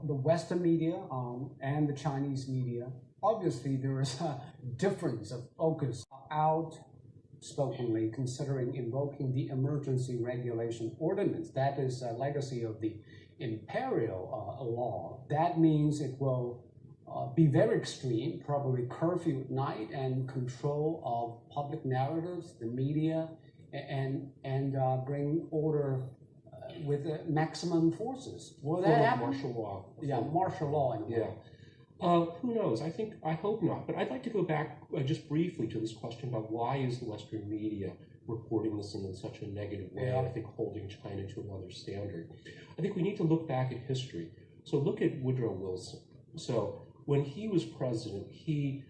the Western media and the Chinese media, obviously there is a difference of focus outspokenly considering invoking the emergency regulation ordinance. That is a legacy of the imperial law. That means it will be very extreme, probably curfew at night and control of public narratives, the media, and bring order with maximum forces. Will that happen? Martial law. Yeah, martial law in a way. Who knows? I hope not. But I'd like to go back just briefly to this question about why is the Western media reporting this in such a negative way, and I think holding China to another standard. I think we need to look back at history. So look at Woodrow Wilson. So when he was president, he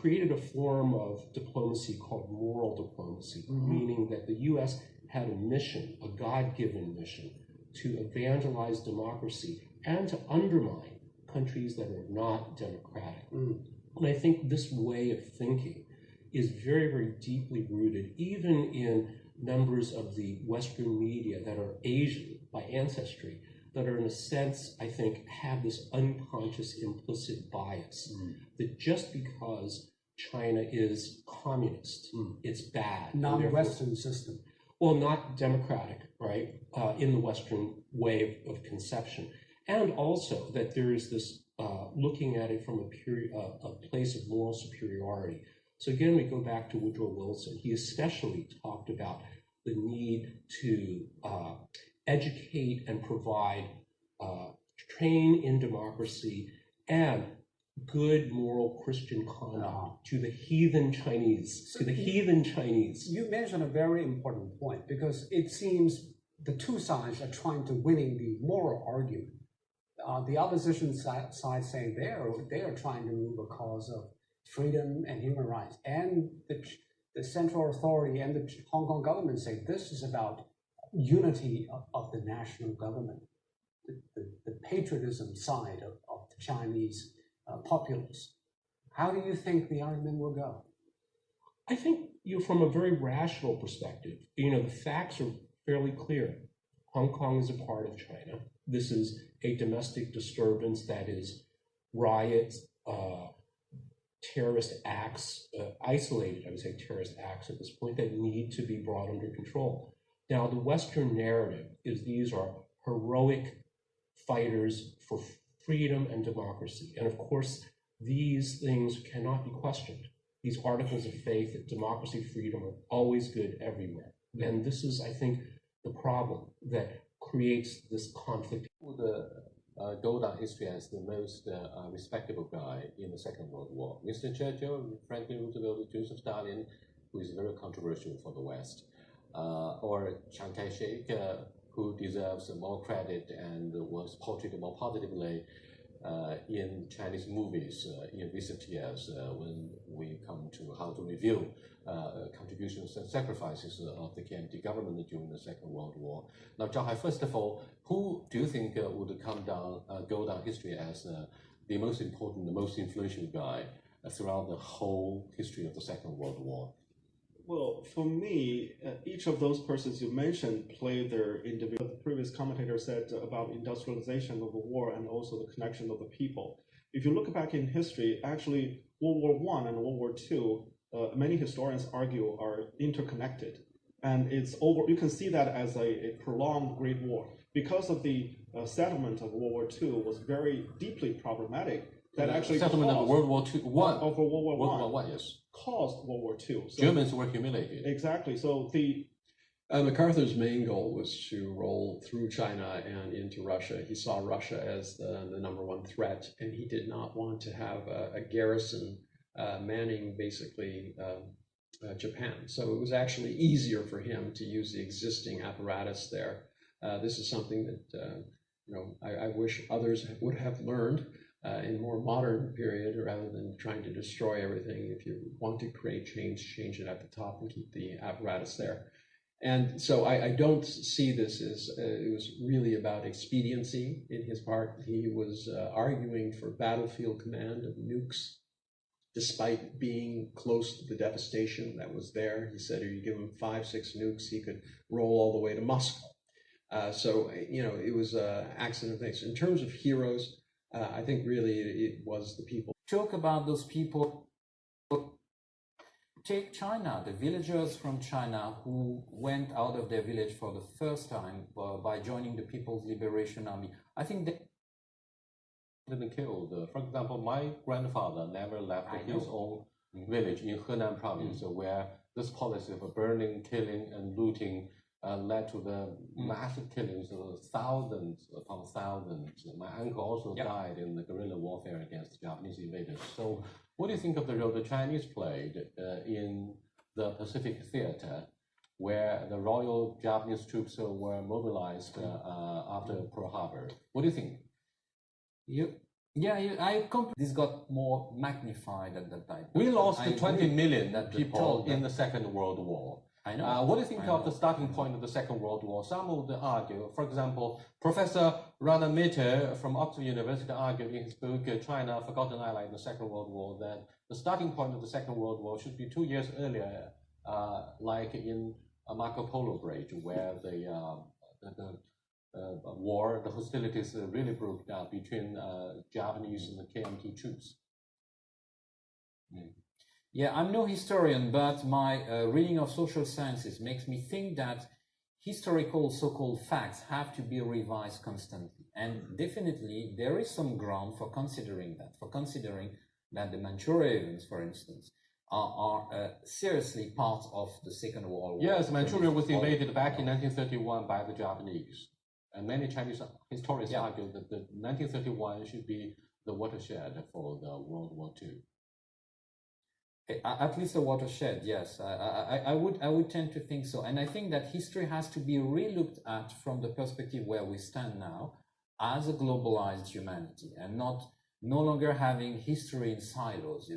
created a form of diplomacy called moral diplomacy, meaning that the U.S. had a mission, a God-given mission, to evangelize democracy and to undermine countries that are not democratic. And I think this way of thinking is very, very deeply rooted, even in members of the Western media that are Asian by ancestry, that are in a sense, I think, have this unconscious implicit bias that just because China is communist, it's bad. Non-Western system. Well, not democratic, right, in the Western way of conception. And also that there is this looking at it from a place of moral superiority. So again, we go back to Woodrow Wilson. He especially talked about the need to educate and provide, train in democracy and good moral Christian conduct to the heathen Chinese, You mentioned a very important point, because it seems the two sides are trying to winning the moral argument. The opposition side saying they are trying to move a cause of freedom and human rights, and the central authority and the Hong Kong government say this is about unity of the national government, the patriotism side of the Chinese populace. How do you think the argument will go? I think from a very rational perspective, the facts are fairly clear. Hong Kong is a part of China. This is a domestic disturbance that is riots, terrorist acts, isolated, I would say, terrorist acts at this point that need to be brought under control. Now, the Western narrative is these are heroic fighters for freedom and democracy. And of course, these things cannot be questioned. These articles of faith that democracy, freedom are always good everywhere. And this is, I think, the problem that creates this conflict. Would go down history as the most respectable guy in the Second World War. Winston Churchill, Franklin Roosevelt, Joseph Stalin, who is very controversial for the West, or Chiang Kai-shek, who deserves more credit and was portrayed more positively in Chinese movies in recent years when we come to how to review contributions and sacrifices of the KMT government during the Second World War. Now, Zhao, first of all, who do you think would go down history as the most important, the most influential guy throughout the whole history of the Second World War? Well, for me, each of those persons you mentioned play their individual. The previous commentator said about industrialization of the war and also the connection of the people. If you look back in history, actually World War I and World War II, many historians argue are interconnected. And it's over. You can see that as a prolonged Great War. Because of the settlement of World War II was very deeply problematic. That actually settlement of World War II, of World War I, yes, caused World War II. So Germans were humiliated. Exactly. So MacArthur's main goal was to roll through China and into Russia. He saw Russia as the #1 threat, and he did not want to have a garrison manning basically Japan. So it was actually easier for him to use the existing apparatus there. This is something that I wish others would have learned in more modern period, rather than trying to destroy everything. If you want to create change it at the top and keep the apparatus there. And so I don't see this as it was really about expediency in his part. He was arguing for battlefield command of nukes, despite being close to the devastation that was there. He said if you give him 5, 6 nukes, he could roll all the way to Moscow. So, it was accident things. In terms of heroes, I think really it was the people. Talk about those people. Take China, the villagers from China who went out of their village for the first time by joining the People's Liberation Army. I think they didn't kill for example, my grandfather never left his own village in Henan province, where this policy of burning, killing, and looting led to the massive killings of thousands upon thousands. My uncle also died in the guerrilla warfare against the Japanese invaders. So what do you think of the role the Chinese played in the Pacific Theater, where the Royal Japanese troops were mobilized after Pearl Harbor? What do you think? This got more magnified at that time. We lost 20 million people in the Second World War. I know. What do you think of the starting point of the Second World War? Some would argue, for example, Professor Rana Mitter from Oxford University argued in his book, China, Forgotten Ally in the Second World War, that the starting point of the Second World War should be 2 years earlier, like in Marco Polo Bridge, where the hostilities really broke down between Japanese and the KMT troops. Yeah, I'm no historian, but my reading of social sciences makes me think that historical so-called facts have to be revised constantly. And definitely there is some ground for considering that the Manchuria events, for instance, are seriously part of the Second World War. Yes, Manchuria was invaded back in 1931 by the Japanese. And many Chinese historians argue that the 1931 should be the watershed for the World War II. At least a watershed, yes. I would tend to think so. And I think that history has to be re-looked at from the perspective where we stand now as a globalized humanity, and no longer having history in silos,